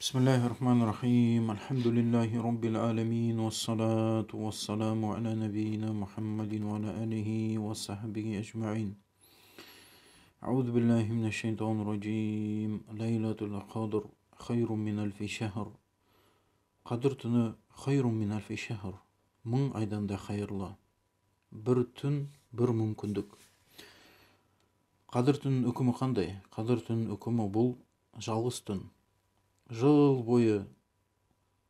Bismillahirrahmanirrahim. Elhamdülillahi Rabbil alemin. Vessalatu vesselamu ala nebiyyina Muhammedin ve ala alihi ve sahbihi ecma'in. Euzu billahi mineşşeytanirracim. Leylatul Kadr hayrun min elfi şehr. Kadr tuni hayrun min elfi şehr. Ming aydan da hayırlı. Bir tun, bir mümkündük. Kadr tunun hükümü qanday? Kadr tunun hükümü bul жалғыз түн. Жыл бойы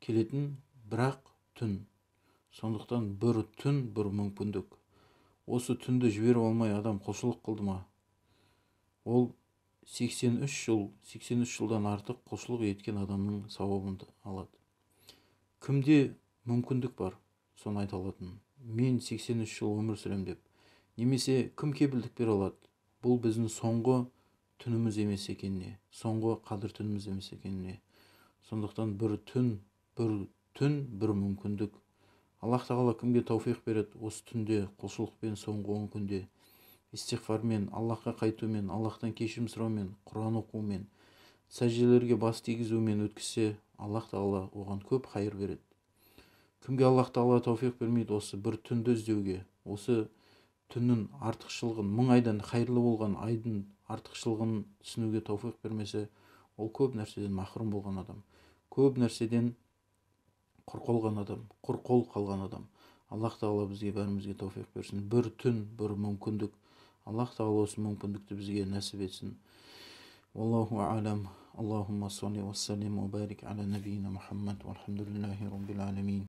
келетін бірақ түн. Сондықтан бір түн, бір мүмкіндік. Осы түнді жіберіп алмай адам құлшылық қылды ма? Ол 83 жылдан артық құлшылық еткен адамның сауабын алады. Кімде мүмкіндік бар, соны айта алатын. Мен 83 жыл өмір сүрем деп. Немесе кім кепілдік бере алады? Бұл біздің соңғы түніміз емес екеніне, соңғы қадір түніміз емес екеніне. Сондықтан бір түн, бір мүмкіндік. Аллах тағала кімге тауфиқ береді? Осы түнде құлшылықпен, соңғы 10 күнде истиғфармен, Аллахқа қайтумен, Аллахтан кешірім сұраумен, Құран оқумен, сәжделерге бас тигізумен өткізсе, Аллах тағала оған көп хайыр береді. Кімге Аллах тағала тауфиқ бермейді осы бір түнді іздеуге, осы түннің артықшылығын, 1000 айдан хайырлы болған айдың артықшылығын түсінуге тауфиқ бермесе, ол көп нәрседен махрұм болған адам, көп нәрседен құр қалған адам. Аллах тағала бізге бәрімізге тауфиқ берсін. Бір түн, бір мүмкіндік. Аллах тағала осы мүмкіндікті бізге нәсіп етсін. Wallahu a'lam. Allahumma salli wa sallim wa barik ala nabiyyina Muhammad. Walhamdulillahi rabbil alamin.